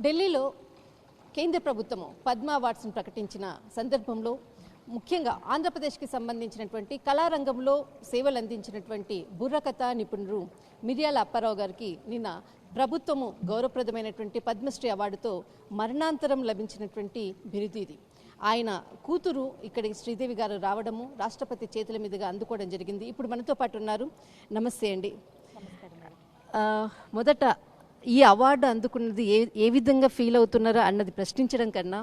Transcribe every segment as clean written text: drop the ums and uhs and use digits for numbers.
ఢిల్లీలో కేంద్ర ప్రభుత్వము పద్మ అవార్డ్స్ను ప్రకటించిన సందర్భంలో ముఖ్యంగా ఆంధ్రప్రదేశ్కి సంబంధించినటువంటి కళారంగంలో సేవలు అందించినటువంటి బుర్రకథ నిపుణులు మిర్యాల అప్పారావు గారికి నిన్న ప్రభుత్వము గౌరవప్రదమైనటువంటి పద్మశ్రీ అవార్డుతో మరణాంతరం లభించినటువంటి బిరుదు ఇది. ఆయన కూతురు ఇక్కడికి శ్రీదేవి గారు రావడము రాష్ట్రపతి చేతుల మీదుగా అందుకోవడం జరిగింది. ఇప్పుడు మనతో పాటు ఉన్నారు. నమస్తే అండి. మొదట ఈ అవార్డు అందుకున్నది ఏ విధంగా ఫీల్ అవుతున్నారో అన్నది ప్రశ్నించడం కన్నా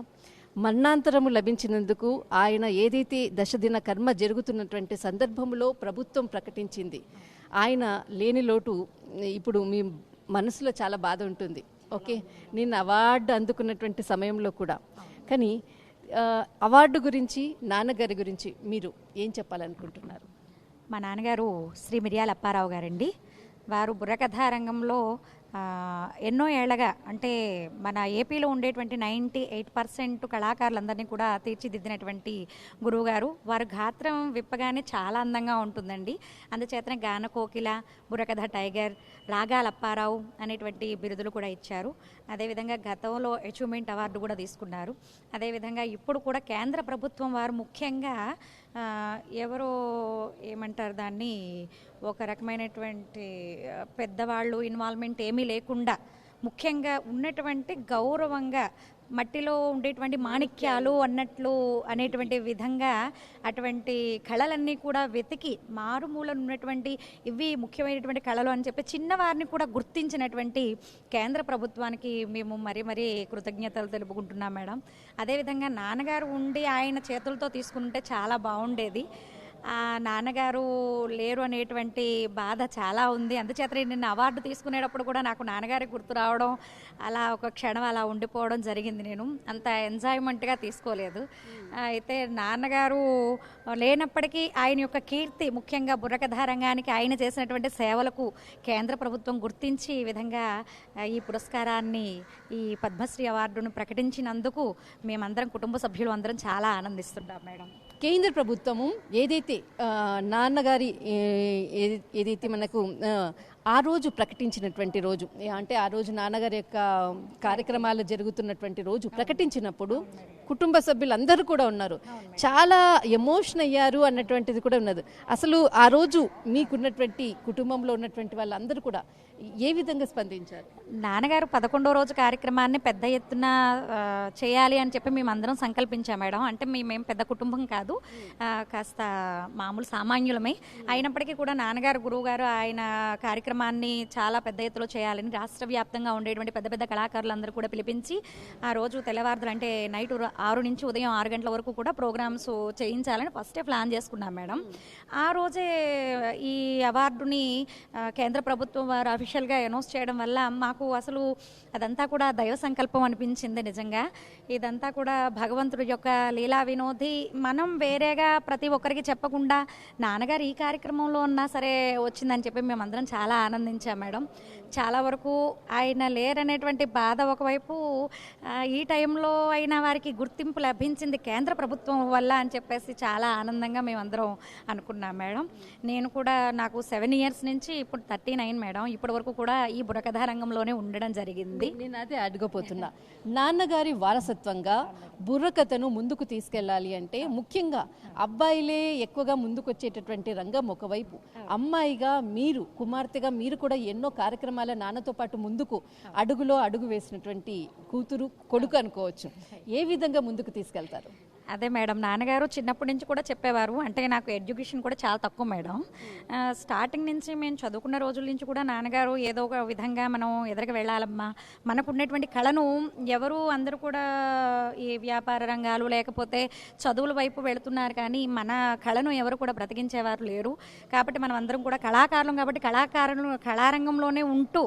మరణాంతరము లభించినందుకు ఆయన ఏదైతే దశదిన కర్మ జరుగుతున్నటువంటి సందర్భంలో ప్రభుత్వం ప్రకటించింది, ఆయన లేని లోటు ఇప్పుడు మీ మనసులో చాలా బాధ ఉంటుంది. ఓకే, నేను అవార్డు అందుకున్నటువంటి సమయంలో కూడా. కానీ అవార్డు గురించి, నాన్నగారి గురించి మీరు ఏం చెప్పాలనుకుంటున్నారు? మా నాన్నగారు శ్రీ మిర్యాల అప్పారావు గారండి. వారు బుర్రకథా రంగంలో ఎన్నో ఏళ్లగా, అంటే మన ఏపీలో ఉండేటువంటి 98% కళాకారులందరినీ కూడా తీర్చిదిద్దినటువంటి గురువుగారు. వారు గాత్రం విప్పగానే చాలా అందంగా ఉంటుందండి. అందుచేతనే గాన కోకిల, బుర్రకథ టైగర్, రాగాల అప్పారావు అనేటువంటి బిరుదులు కూడా ఇచ్చారు. అదేవిధంగా గతంలో అచీవ్మెంట్ అవార్డు కూడా తీసుకున్నారు. అదేవిధంగా ఇప్పుడు కూడా కేంద్ర ప్రభుత్వం వారు ముఖ్యంగా ఎవరో ఏమంటారు దాన్ని, ఒక రకమైనటువంటి పెద్దవాళ్ళు ఇన్వాల్వ్మెంట్ ఏమీ లేకుండా ముఖ్యంగా ఉన్నటువంటి గౌరవంగా మట్టిలో ఉండేటువంటి మాణిక్యాలు అన్నట్లు అనేటువంటి విధంగా అటువంటి కళలన్నీ కూడా వెతికి మారుమూల ఉన్నటువంటి ఇవి ముఖ్యమైనటువంటి కళలు అని చెప్పి చిన్నవారిని కూడా గుర్తించినటువంటి కేంద్ర ప్రభుత్వానికి మేము మరీ కృతజ్ఞతలు తెలుపుకుంటున్నాం మేడం. అదేవిధంగా నాన్నగారు ఉండి ఆయన చేతులతో తీసుకుంటే చాలా బాగుండేది. నాన్నగారు లేరు అనేటువంటి బాధ చాలా ఉంది. అందుచేత నిన్న అవార్డు తీసుకునేటప్పుడు కూడా నాకు నాన్నగారి గుర్తు రావడం, అలా ఒక క్షణం అలా ఉండిపోవడం జరిగింది. నేను అంత ఎంజాయ్మెంట్గా తీసుకోలేదు. అయితే నాన్నగారు లేనప్పటికీ ఆయన యొక్క కీర్తి, ముఖ్యంగా బుర్రకథా రంగానికి ఆయన చేసినటువంటి సేవలకు కేంద్ర ప్రభుత్వం గుర్తించి ఈ విధంగా ఈ పురస్కారాన్ని, ఈ పద్మశ్రీ అవార్డును ప్రకటించినందుకు మేమందరం కుటుంబ సభ్యులు అందరం చాలా ఆనందిస్తున్నాం మేడం. కేంద్ర ప్రభుత్వము ఏదైతే నాన్నగారి ఏదైతే మనకు ఆ రోజు ప్రకటించినటువంటి రోజు, అంటే ఆ రోజు నాన్నగారి యొక్క కార్యక్రమాలు జరుగుతున్నటువంటి రోజు ప్రకటించినప్పుడు కుటుంబ సభ్యులందరూ కూడా ఉన్నారు, చాలా ఎమోషన్ అయ్యారు అన్నటువంటిది కూడా ఉన్నది. అసలు ఆ రోజు మీకున్నటువంటి కుటుంబంలో ఉన్నటువంటి వాళ్ళందరూ కూడా ఏ విధంగా స్పందించారు? నాన్నగారు 11వ రోజు కార్యక్రమాన్ని పెద్ద ఎత్తున చేయాలి అని చెప్పి మేమందరం సంకల్పించాం మేడం. అంటే మేమేం పెద్ద కుటుంబం కాదు, కాస్త మామూలు సామాన్యులమే. అయినప్పటికీ కూడా నాన్నగారు, గురువు గారు ఆయన కార్యక్రమాన్ని చాలా పెద్ద ఎత్తులో చేయాలని రాష్ట్ర వ్యాప్తంగా ఉండేటువంటి పెద్ద పెద్ద కళాకారులందరూ కూడా పిలిపించి ఆ రోజు తెల్లవారులు, అంటే నైట్ 6 నుంచి ఉదయం 6 గంటల వరకు కూడా ప్రోగ్రామ్స్ చేయించాలని ఫస్టే ప్లాన్ చేసుకున్నాం మేడం. ఆ రోజే ఈ అవార్డుని కేంద్ర ప్రభుత్వం వారు అఫీషియల్గా అనౌన్స్ చేయడం వల్ల మాకు అసలు అదంతా కూడా దైవ సంకల్పం అనిపించింది. నిజంగా ఇదంతా కూడా భగవంతుడి యొక్క లీలా వినోది. మనం వేరేగా ప్రతి ఒక్కరికి చెప్పకుండా నాన్నగారు ఈ కార్యక్రమంలో ఉన్నా సరే వచ్చిందని చెప్పి మేమందరం చాలా ఆనందించాం మేడం. చాలా వరకు ఆయన లేరనేటువంటి బాధ ఒకవైపు, ఈ టైంలో అయినా వారికి గుర్తింపు లభించింది కేంద్ర ప్రభుత్వం వల్ల అని చెప్పేసి చాలా ఆనందంగా మేమందరం అనుకున్నాం మేడం. నేను కూడా, నాకు 7 years నుంచి ఇప్పుడు 39 మేడం. ఇప్పటి వరకు కూడా ఈ బుర్రకథా రంగంలోనే ఉండడం జరిగింది. నేను అదే అడగపోతున్నా, నాన్నగారి వారసత్వంగా బుర్రకథను ముందుకు తీసుకెళ్ళాలి అంటే ముఖ్యంగా అబ్బాయిలే ఎక్కువగా ముందుకు వచ్చేటటువంటి రంగం ఒకవైపు, అమ్మాయిగా మీరు, కుమార్తెగా మీరు కూడా ఎన్నో కార్యక్రమాల నాన్నతో పాటు ముందుకు అడుగులో అడుగు వేసినటువంటి కూతురు, కొడుకు అనుకోవచ్చు. ఏ విధంగా ముందుకు తీసుకెళ్తారు? అదే మేడం, నాన్నగారు చిన్నప్పటి నుంచి కూడా చెప్పేవారు. అంటే నాకు ఎడ్యుకేషన్ కూడా చాలా తక్కువ మేడం. స్టార్టింగ్ నుంచి మేము చదువుకున్న రోజుల నుంచి కూడా నాన్నగారు ఏదో ఒక విధంగా మనం ఎదురుగా వెళ్ళాలమ్మా, మనకు ఉన్నటువంటి కళను ఎవరు, అందరూ కూడా ఈ వ్యాపార రంగాలు లేకపోతే చదువుల వైపు వెళుతున్నారు, కానీ మన కళను ఎవరు కూడా బ్రతికించేవారు లేరు. కాబట్టి మనం అందరం కూడా కళాకారులం. కాబట్టి కళారంగంలోనే ఉంటూ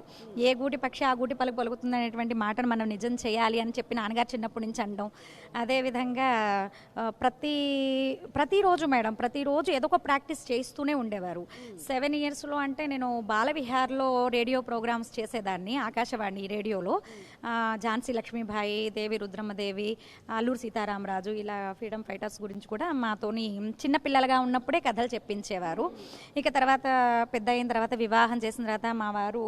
ఏ గూటి పక్షి ఆ గూటి పలుకు పలుకుతుంది అనేటువంటి మాటను మనం నిజం చేయాలి అని చెప్పి నాన్నగారు చిన్నప్పటి నుంచి అనడం. అదేవిధంగా ప్రతిరోజు మేడం, ప్రతిరోజు ఏదో ఒక ప్రాక్టీస్ చేస్తూనే ఉండేవారు. 7 ఇయర్స్లో అంటే నేను బాలవిహార్లో రేడియో ప్రోగ్రామ్స్ చేసేదాన్ని, ఆకాశవాణి రేడియోలో. ఝాన్సీ లక్ష్మీబాయి, దేవి రుద్రమ్మదేవి, అల్లూరు సీతారామరాజు, ఇలా ఫ్రీడమ్ ఫైటర్స్ గురించి కూడా మాతోని చిన్నపిల్లలుగా ఉన్నప్పుడే కథలు చెప్పించేవారు. ఇక తర్వాత పెద్ద అయిన తర్వాత, వివాహం చేసిన తర్వాత మా వారు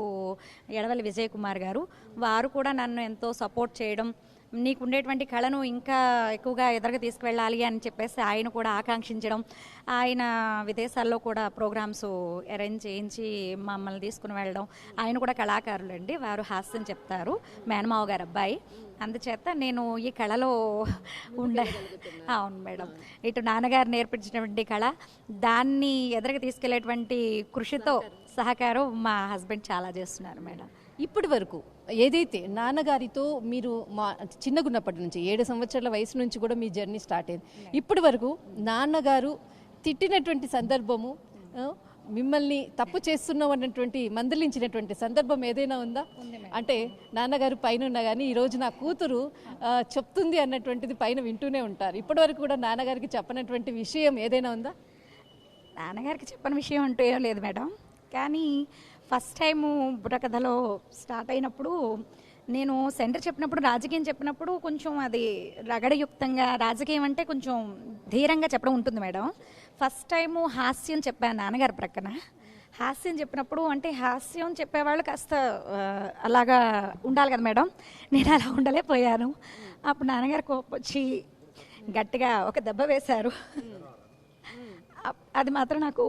ఎడవల్లి విజయ్ కుమార్ గారు, వారు కూడా నన్ను ఎంతో సపోర్ట్ చేయడం, నీకు ఉండేటువంటి కళను ఇంకా ఎక్కువగా ఎదురుగా తీసుకువెళ్ళాలి అని చెప్పేసి ఆయన కూడా ఆకాంక్షించడం, ఆయన విదేశాల్లో కూడా ప్రోగ్రామ్స్ అరేంజ్ చేయించి మమ్మల్ని తీసుకుని వెళ్ళడం. ఆయన కూడా కళాకారులండి, వారు హాస్యం చెప్తారు, మేనమావ గారు అబ్బాయి. అందుచేత నేను ఈ కళలో అవును మేడం, ఇటు నాన్నగారు నేర్పించినటువంటి కళ, దాన్ని ఎదురుగా తీసుకెళ్లేటువంటి కృషితో సహకారం మా హస్బెండ్ చాలా చేస్తున్నారు మేడం. ఇప్పటి వరకు ఏదైతే నాన్నగారితో మీరు చిన్నగున్నప్పటి నుంచి 7 సంవత్సరాల వయసు నుంచి కూడా మీ జర్నీ స్టార్ట్ అయింది, ఇప్పటి వరకు నాన్నగారు తిట్టినటువంటి సందర్భము, మిమ్మల్ని తప్పు చేస్తున్నావు అన్నటువంటి మందలించినటువంటి సందర్భం ఏదైనా ఉందా? అంటే నాన్నగారు పైన ఉన్నా కానీ ఈరోజు నా కూతురు చెప్తుంది అన్నటువంటిది పైన వింటూనే ఉంటారు. ఇప్పటి వరకు కూడా నాన్నగారికి చెప్పనటువంటి విషయం ఏదైనా ఉందా? నాన్నగారికి చెప్పని విషయం అంటూ ఏం లేదు మేడం. కానీ ఫస్ట్ టైము బుర్రకథలో స్టార్ట్ అయినప్పుడు, నేను సెంటర్ చెప్పినప్పుడు, రాజకీయం చెప్పినప్పుడు కొంచెం అది రగడయుక్తంగా, రాజకీయం అంటే కొంచెం ధీరంగా చెప్పడం ఉంటుంది మేడం. ఫస్ట్ టైము హాస్యం చెప్పాను నాన్నగారి ప్రక్కన. హాస్యం చెప్పినప్పుడు, అంటే హాస్యం చెప్పేవాళ్ళు కాస్త అలాగా ఉండాలి కదా మేడం, నేను అలా ఉండలేకపోయాను. అప్పుడు నాన్నగారు కోపం వచ్చి గట్టిగా ఒక దెబ్బ వేశారు. అది మాత్రం నాకు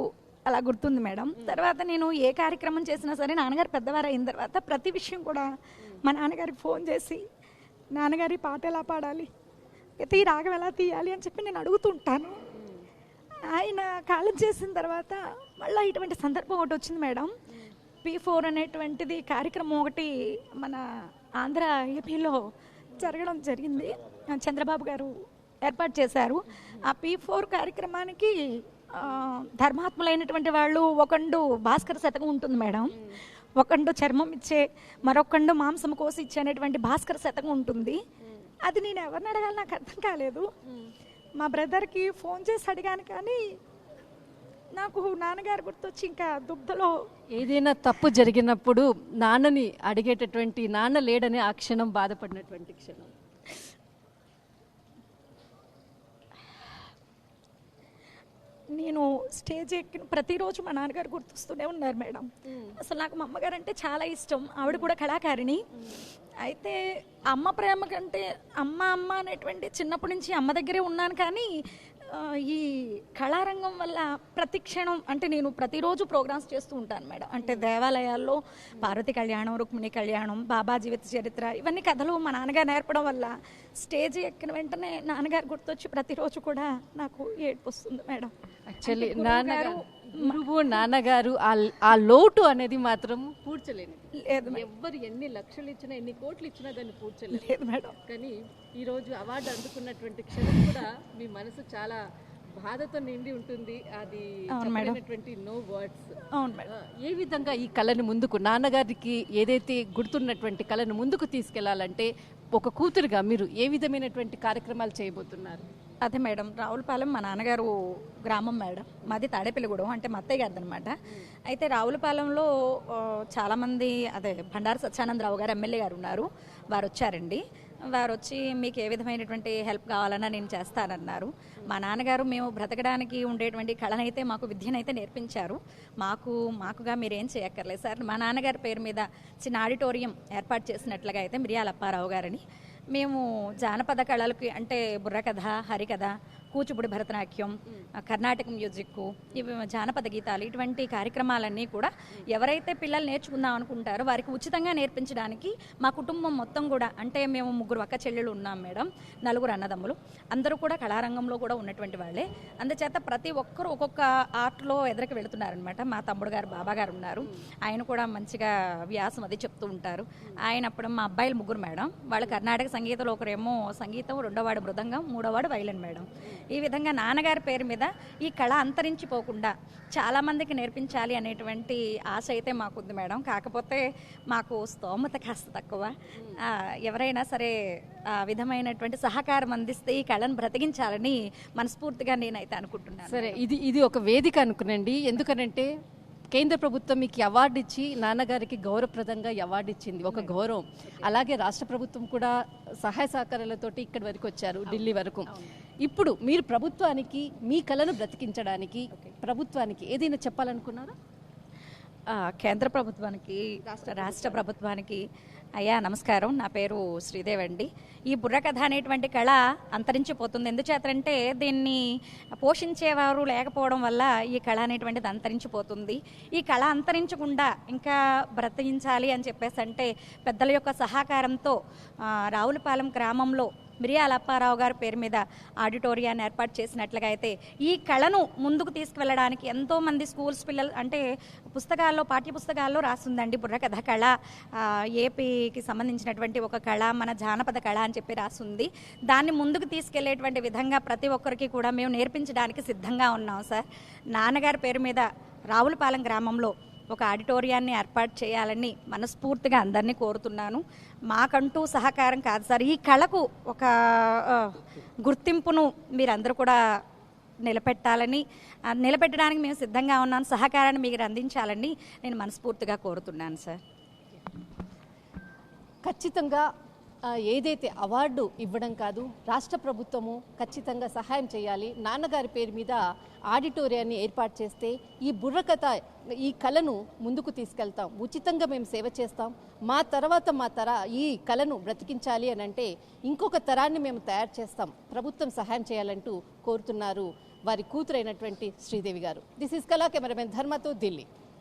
అలా గుర్తుంది మేడం. తర్వాత నేను ఏ కార్యక్రమం చేసినా సరే, నాన్నగారు పెద్దవారు అయిన తర్వాత ప్రతి విషయం కూడా మా నాన్నగారికి ఫోన్ చేసి, నాన్నగారి పాట ఎలా పాడాలి, ఈ రాగం ఎలా తీయాలి అని చెప్పి నేను అడుగుతుంటాను. ఆయన కాలం చేసిన తర్వాత మళ్ళీ ఇటువంటి సందర్భం ఒకటి వచ్చింది మేడం. P4 అనేటువంటిది కార్యక్రమం ఒకటి మన ఆంధ్ర ఏపీలో జరగడం జరిగింది. చంద్రబాబు గారు ఏర్పాటు చేశారు. ఆ P4 కార్యక్రమానికి ధర్మాత్ములైనటువంటి వాళ్ళు, ఒకండు భాస్కర శతకం ఉంటుంది మేడం, ఒకండు చర్మం ఇచ్చే, మరొకండు మాంసం కోసి ఇచ్చే అనేటువంటి భాస్కర శతకం ఉంటుంది. అది నేను ఎవరిని అడగాలి నాకు అర్థం కాలేదు. మా బ్రదర్కి ఫోన్ చేసి అడిగాను, కానీ నాకు నాన్నగారు గుర్తొచ్చి ఇంకా దుగ్ధలో. ఏదైనా తప్పు జరిగినప్పుడు నాన్నని అడిగేటటువంటి, నాన్న లేడని ఆ క్షణం బాధపడినటువంటి క్షణం? నేను స్టేజ్ ఎక్కిన ప్రతిరోజు మా నాన్నగారు గుర్తొస్తూనే ఉన్నారు మేడం. అసలు నాకు మా అమ్మగారు అంటే చాలా ఇష్టం, ఆవిడ కూడా కళాకారిణి. అయితే అమ్మ ప్రేమ కంటే అమ్మ అమ్మ అనేటువంటి చిన్నప్పటి నుంచి అమ్మ దగ్గరే ఉన్నాను. కానీ ఈ కళారంగం వల్ల ప్రతి క్షణం, అంటే నేను ప్రతిరోజు ప్రోగ్రామ్స్ చేస్తూ ఉంటాను మేడం. అంటే దేవాలయాల్లో పార్వతి కళ్యాణం, రుక్మిణి కళ్యాణం, బాబా జీవిత చరిత్ర, ఇవన్నీ కథలు మా నాన్నగారు నేర్పడం వల్ల స్టేజ్ ఎక్కిన వెంటనే నాన్నగారు గుర్తొచ్చి ప్రతిరోజు కూడా నాకు ఏడుపు వస్తుంది మేడం. యాక్చువల్లీ నాన్నగారు ఆ లోటు అనేది మాత్రం పూడ్చలేదు. ఎవ్వరు ఎన్ని లక్షలు ఇచ్చినా, ఎన్ని కోట్లు ఇచ్చినా దాన్ని పూడ్చలేదు మేడం. కానీ ఈరోజు అవార్డు అందుకున్నటువంటి క్షణం కూడా మీ మనసు చాలా బాధతో నిండి ఉంటుంది. అది చెప్పినటువంటి నో వర్డ్స్. ఏ విధంగా ఈ కళను ముందుకు, నాన్నగారికి ఏదైతే గుర్తున్నటువంటి కళను ముందుకు తీసుకెళ్లాలంటే ఒక కూతురుగా మీరు ఏ విధమైనటువంటి కార్యక్రమాలు చేయబోతున్నారు? అదే మేడం, రావులపాలెం మా నాన్నగారు గ్రామం మేడం, మాది తాడేపల్లిగూడెం, అంటే మా అత్తయ్య గారిది అనమాట. అయితే రావులపాలెంలో చాలామంది, అదే బండారు సత్యానందరావు గారు ఎమ్మెల్యే గారు ఉన్నారు, వారు వచ్చారండి. వారు వచ్చి మీకు ఏ విధమైనటువంటి హెల్ప్ కావాలన్నా నేను చేస్తానన్నారు. మా నాన్నగారు మేము బ్రతకడానికి ఉండేటువంటి కళనైతే, మాకు విద్యనైతే నేర్పించారు. మాకుగా మీరేం చేయక్కర్లేదు సార్, మా నాన్నగారి పేరు మీద చిన్న ఆడిటోరియం ఏర్పాటు చేసినట్లుగా అయితే మిరియాల అప్పారావు గారని, మేము జానపద కళలకి, అంటే బుర్రకథ, హరికథ, కూచిపూడి భరతనాట్యం, కర్ణాటక మ్యూజిక్, ఇవి జానపద గీతాలు, ఇటువంటి కార్యక్రమాలన్నీ కూడా ఎవరైతే పిల్లలు నేర్చుకుందాం అనుకుంటారో వారికి ఉచితంగా నేర్పించడానికి మా కుటుంబం మొత్తం కూడా, అంటే మేము 3 అక్క చెల్లెళ్ళు ఉన్నాం మేడం, 4 అన్నదమ్ములు, అందరూ కూడా కళారంగంలో కూడా ఉన్నటువంటి వాళ్ళే. అందుచేత ప్రతి ఒక్కరూ ఒక్కొక్క ఆర్ట్లో ఎదురుకి వెళుతున్నారనమాట. మా తమ్ముడు గారు, బాబా గారు ఉన్నారు, ఆయన కూడా మంచిగా వ్యాసం అది చెప్తూ ఉంటారు. ఆయన అప్పుడు మా అబ్బాయిలు 3 మేడం, వాళ్ళు కర్ణాటక సంగీతంలో, ఒకరేమో సంగీతం, 2వ వాడు మృదంగం, 3వ వాడు వైలిన్ మేడం. ఈ విధంగా నాన్నగారి పేరు మీద ఈ కళ అంతరించిపోకుండా చాలామందికి నేర్పించాలి అనేటువంటి ఆశ అయితే మాకుంది మేడం. కాకపోతే మాకు స్తోమత కాస్త తక్కువ. ఎవరైనా సరే ఆ విధమైనటువంటి సహకారం అందిస్తే ఈ కళను బ్రతికించాలని మనస్ఫూర్తిగా నేనైతే అనుకుంటున్నాను. సరే, ఇది ఒక వేదిక అనుకునండి. ఎందుకనంటే కేంద్ర ప్రభుత్వం మీకు అవార్డు ఇచ్చి నాన్నగారికి గౌరవప్రదంగా అవార్డు ఇచ్చింది, ఒక గౌరవం. అలాగే రాష్ట్ర ప్రభుత్వం కూడా సహాయ సహకారాలతోటి ఇక్కడి వరకు వచ్చారు, ఢిల్లీ వరకు. ఇప్పుడు మీరు ప్రభుత్వానికి మీ కళను బ్రతికించడానికి ప్రభుత్వానికి ఏదైనా చెప్పాలనుకున్నారా? కేంద్ర ప్రభుత్వానికి, రాష్ట్ర ప్రభుత్వానికి అయ్యా నమస్కారం. నా పేరు శ్రీదేవి అండి. ఈ బుర్రకథ అనేటువంటి కళ అంతరించిపోతుంది. ఎందుచేతంటే దీన్ని పోషించేవారు లేకపోవడం వల్ల ఈ కళ అనేటువంటిది అంతరించిపోతుంది. ఈ కళ అంతరించకుండా ఇంకా బ్రతికించాలి అని చెప్పేసి అంటే పెద్దల యొక్క సహకారంతో రావులపాలెం గ్రామంలో మిరియాల అప్పారావు గారి పేరు మీద ఆడిటోరియాన్ని ఏర్పాటు చేసినట్లుగా అయితే ఈ కళను ముందుకు తీసుకువెళ్ళడానికి ఎంతోమంది స్కూల్స్ పిల్లలు అంటే పుస్తకాల్లో, పాఠ్యపుస్తకాల్లో రాస్తుందండి బుర్రకథ కళ ఏపీకి సంబంధించినటువంటి ఒక కళ, మన జానపద కళ అని చెప్పి రాస్తుంది. దాన్ని ముందుకు తీసుకెళ్లేటువంటి విధంగా ప్రతి ఒక్కరికి కూడా మేము నేర్పించడానికి సిద్ధంగా ఉన్నాం సార్. నాన్నగారి పేరు మీద రావులపాలెం గ్రామంలో ఒక ఆడిటోరియాన్ని ఏర్పాటు చేయాలని మనస్ఫూర్తిగా అందరినీ కోరుతున్నాను. మాకంటూ సహకారం కాదు సార్, ఈ కళకు ఒక గుర్తింపును మీరందరూ కూడా నిలబెట్టడానికి మేము సిద్ధంగా ఉన్నాను. సహకారాన్ని మీరు అందించాలని నేను మనస్ఫూర్తిగా కోరుతున్నాను సార్. ఖచ్చితంగా ఏదైతే అవార్డు ఇవ్వడం కాదు, రాష్ట్ర ప్రభుత్వము ఖచ్చితంగా సహాయం చేయాలి. నాన్నగారి పేరు మీద ఆడిటోరియాన్ని ఏర్పాటు చేస్తే ఈ బుర్రకథ, ఈ కళను ముందుకు తీసుకెళ్తాం. ఉచితంగా మేము సేవ చేస్తాం. మా తర్వాత ఈ కళను బ్రతికించాలి అని అంటే ఇంకొక తరాన్ని మేము తయారు చేస్తాం. ప్రభుత్వం సహాయం చేయాలంటూ కోరుతున్నారు వారి కూతురైనటువంటి శ్రీదేవి గారు. దిస్ ఈస్ కళా కెమెరామెన్ ధర్మతో ఢిల్లీ.